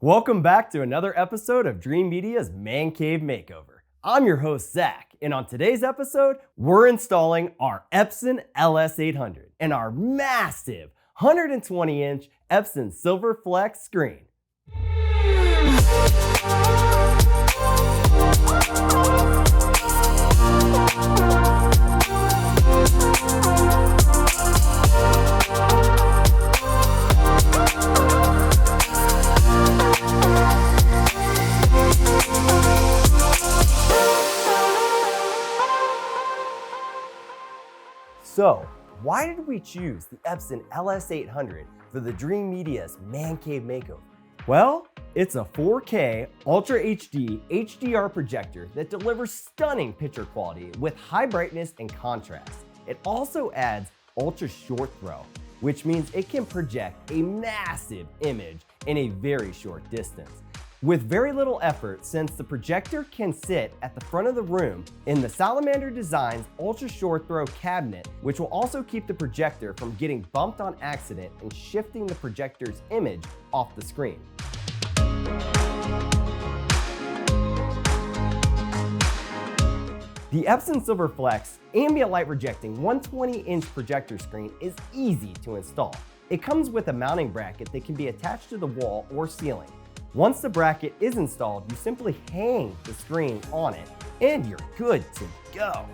Welcome back to another episode of Dreamedia's Mancave Makeover. I'm your host, Zach, and on today's episode, we're installing our Epson LS800 and our massive 120-inch Epson Silverflex Screen. So, why did we choose the Epson LS800 for the Dreamedia's Mancave Makeover? Well, it's a 4K Ultra HD HDR projector that delivers stunning picture quality with high brightness and contrast. It also adds ultra short throw, which means it can project a massive image in a very short distance. With very little effort, since the projector can sit at the front of the room in the Salamander Designs ultra short throw cabinet, which will also keep the projector from getting bumped on accident and shifting the projector's image off the screen. The Epson Silverflex ambient light projecting 120-inch projector screen is easy to install. It comes with a mounting bracket that can be attached to the wall or ceiling. Once the bracket is installed, you simply hang the screen on it and you're good to go.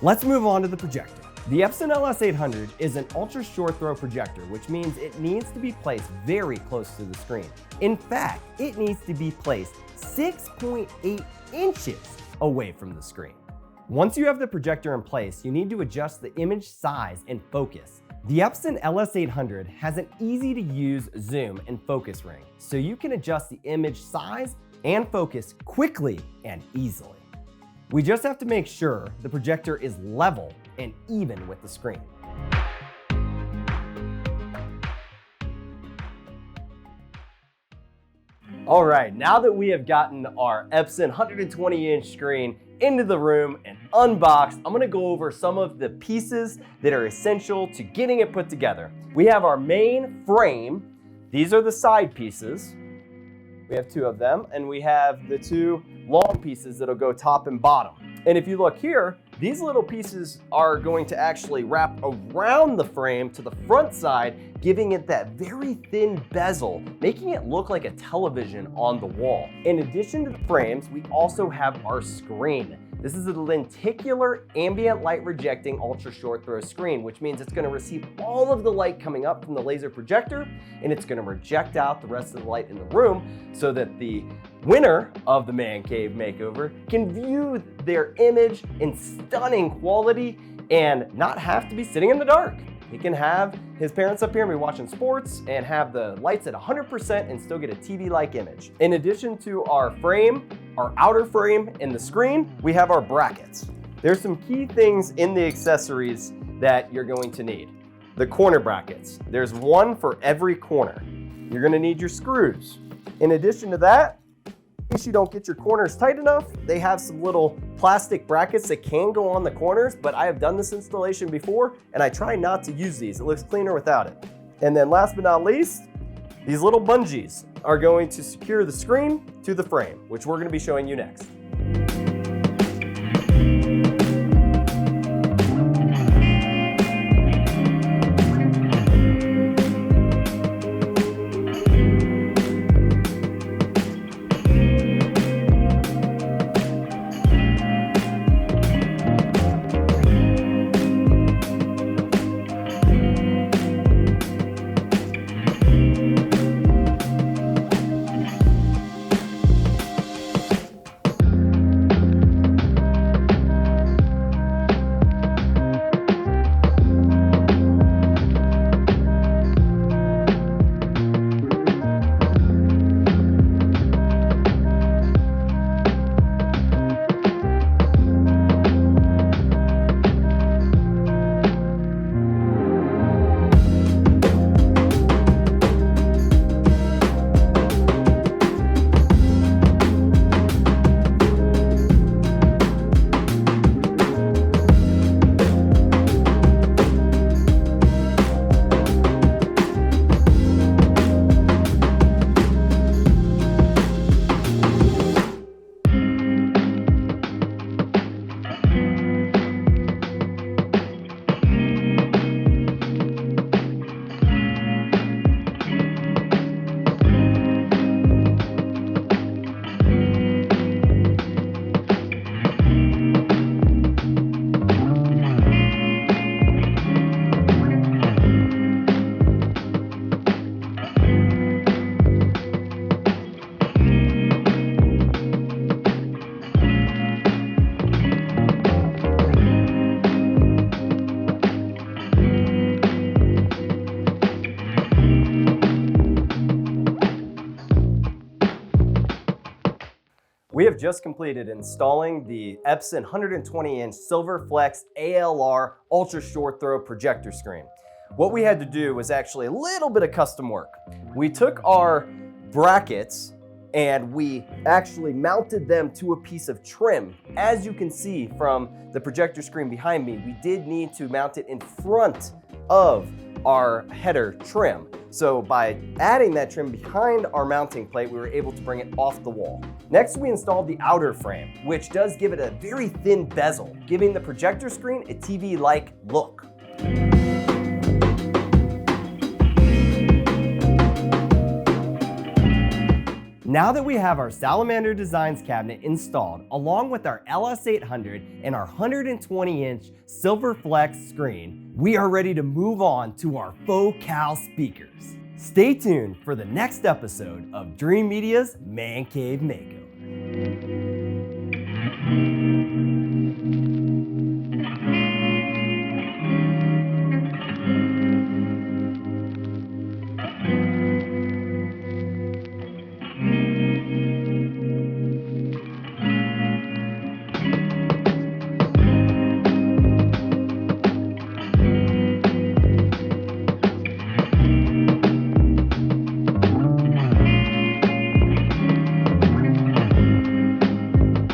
Let's move on to the projector. The Epson LS800 is an ultra short throw projector, which means it needs to be placed very close to the screen. In fact, it needs to be placed 6.8 inches away from the screen. Once you have the projector in place, you need to adjust the image size and focus. The Epson LS800 has an easy to use zoom and focus ring, so you can adjust the image size and focus quickly and easily. We just have to make sure the projector is level and even with the screen. All right, now that we have gotten our Epson 120-inch screen into the room and unboxed, I'm gonna go over some of the pieces that are essential to getting it put together. We have our main frame. These are the side pieces. We have two of them, and we have the two long pieces that'll go top and bottom. And if you look here, these little pieces are going to actually wrap around the frame to the front side, giving it that very thin bezel, making it look like a television on the wall. In addition to the frames, we also have our screen. This is a lenticular ambient light rejecting ultra short throw screen, which means it's going to receive all of the light coming up from the laser projector, and it's going to reject out the rest of the light in the room so that the winner of the Mancave Makeover can view their image in stunning quality and not have to be sitting in the dark. He can have his parents up here and be watching sports and have the lights at 100% and still get a TV-like image. In addition to our frame, our outer frame, and the screen, we have our brackets. There's some key things in the accessories that you're going to need. The corner brackets. There's one for every corner. You're gonna need your screws. In addition to that, in case you don't get your corners tight enough, they have some little plastic brackets that can go on the corners, but I have done this installation before and I try not to use these. It looks cleaner without it. And then last but not least, these little bungees are going to secure the screen to the frame, which we're going to be showing you next. We have just completed installing the Epson 120-inch Silverflex ALR ultra short throw projector screen. What we had to do was actually a little bit of custom work. We took our brackets and we actually mounted them to a piece of trim. As you can see from the projector screen behind me, we did need to mount it in front of our header trim. So by adding that trim behind our mounting plate, we were able to bring it off the wall. Next, we installed the outer frame, which does give it a very thin bezel, giving the projector screen a TV-like look. Now that we have our Salamander Designs cabinet installed, along with our LS800 and our 120-inch Silverflex screen, we are ready to move on to our faux cow speakers. Stay tuned for the next episode of Dreamedia's Man Cave Makeover.